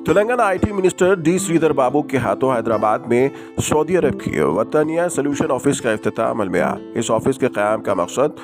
Telangana IT minister D Sridhar Babu के हाथों हैदराबाद में सऊदी अरब की वतनिया सोल्यूशन ऑफिस का इफ्तिताह अमल में आया। इस ऑफिस के क़याम का मकसद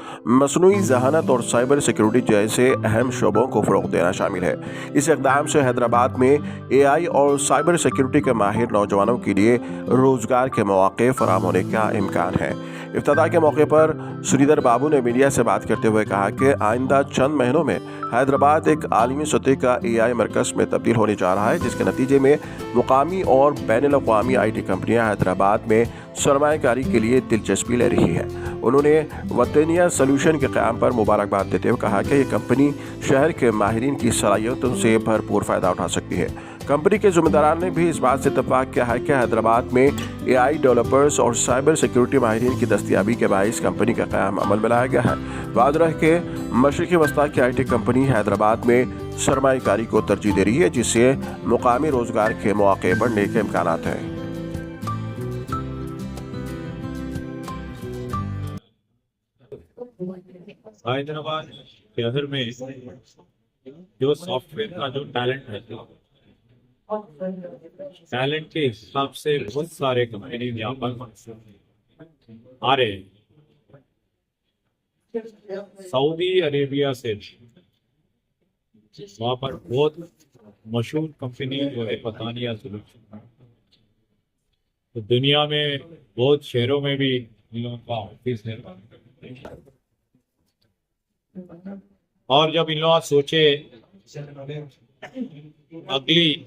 मसनूई जहानत और साइबर सिक्योरिटी जैसे अहम शोबों को फ़रोग़ देना शामिल है। इस इक़दाम से हैदराबाद में एआई और साइबर सिक्योरिटी के माहिर नौजवानों के लिए रोज़गार के मौक़े फराहम होने का इम्कान है। इफ्तिताह के मौके पर श्रीधर बाबू ने मीडिया से बात करते हुए कहा कि आइंदा चंद महीनों में हैदराबाद एक आलमी सतह का एआई मरकज़ में तब्दील होने जा रहा है, जिसके नतीजे में मुकामी और बैनुल अक़वामी आईटी कंपनियां हैदराबाद में सरमायाकारी के लिए दिलचस्पी ले रही हैं। उन्होंने वतनिया सोल्यूशन के क़याम पर मुबारकबाद देते हुए कहा कि ये कंपनी शहर के माहिरीन की सलाहियतों से भरपूर फ़ायदा उठा सकती है। कंपनी के ज़िम्मेदारान ने भी इस बात से इत्तफ़ाक़ किया है कि हैदराबाद में एआई डेवलपर्स और साइबर सिक्योरिटी माहिरीन की दस्तयाबी के बाइस कंपनी का क़याम अमल में लाया गया है। वाद रहे कि मशरिक़ी वस्ता की आईटी कंपनी हैदराबाद में सरमायाकारी को तरजीह दे रही है, जिससे मुकामी रोज़गार के मौक़े बढ़ने के इम्कानात हैं। हैदराबाद शहर में जो सॉफ्टवेयर का जो टैलेंट है, टैलेंट के हिसाब से बहुत सारे कंपनी यहाँ पर आ रहे हैं। सऊदी अरेबिया से वहाँ पर बहुत मशहूर कंपनी जो है वतनिया सोल्यूशन, तो दुनिया में बहुत शहरों में भी इन लोगों का ऑफिस है। और जब इन लोग सोचे अगली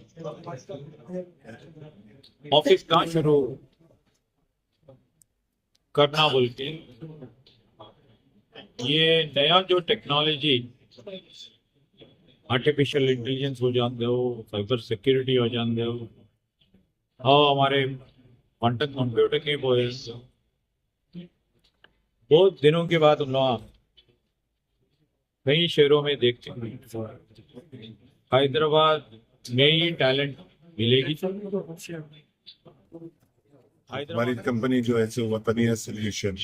ऑफिस कहाँ शुरू करना बोल के, ये नया जो टेक्नोलॉजी आर्टिफिशियल इंटेलिजेंस हो जानते हो, साइबर सिक्योरिटी हो जानते हो, और हमारे क्वांटम कंप्यूटर के बहुत दिनों के बाद उन लोग कई शहरों में देखते हैं हैदराबाद में ही टैलेंट मिलेगी। हमारी कंपनी जो है सो Watania solution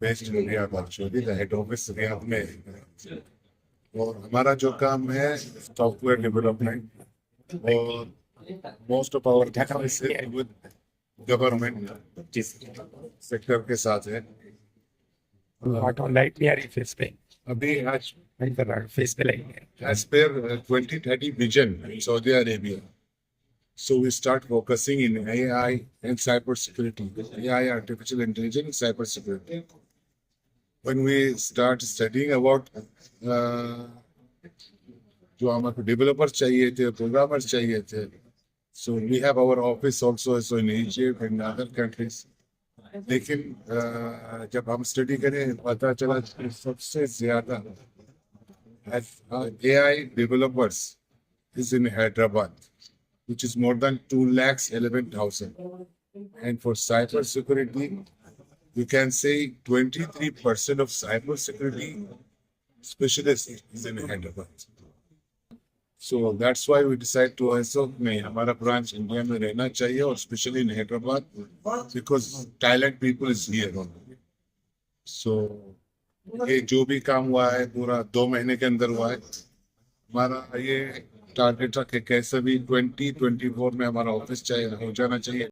based in Riyadh, actually the head office Riyadh में है। और हमारा जो काम है सॉफ्टवेयर डेवलपमेंट, और most of our with government sector के साथ है। लाइट नहीं आ रही फेस पे, अभी आज नहीं कर रहा फेस पे light as per 2030 vision in Saudi Arabia, so we start focusing in AI and cyber security, AI, artificial intelligence, cyber security. When we start studying about जो हमारे डेवलपर्स चाहिए थे, प्रोग्रामर्स चाहिए थे, so we have our office also so in Egypt and other countries. लेकिन जब हम study करें पता चला सबसे ज्यादा AI developers is in Hyderabad, which is more than 211,000. And for cyber security, you can say 23% of cyber security specialists is in Hyderabad. So that's why we decide to also नहीं हमारा branch India में रहना चाहिए, और specially in Hyderabad, because talent people is here only. So ये जो भी काम हुआ है पूरा 2 महीने के अंदर हुआ है। हमारा ये टारगेट था कि कैसे भी 2024 में हमारा ऑफिस चाहिए हो जाना चाहिए।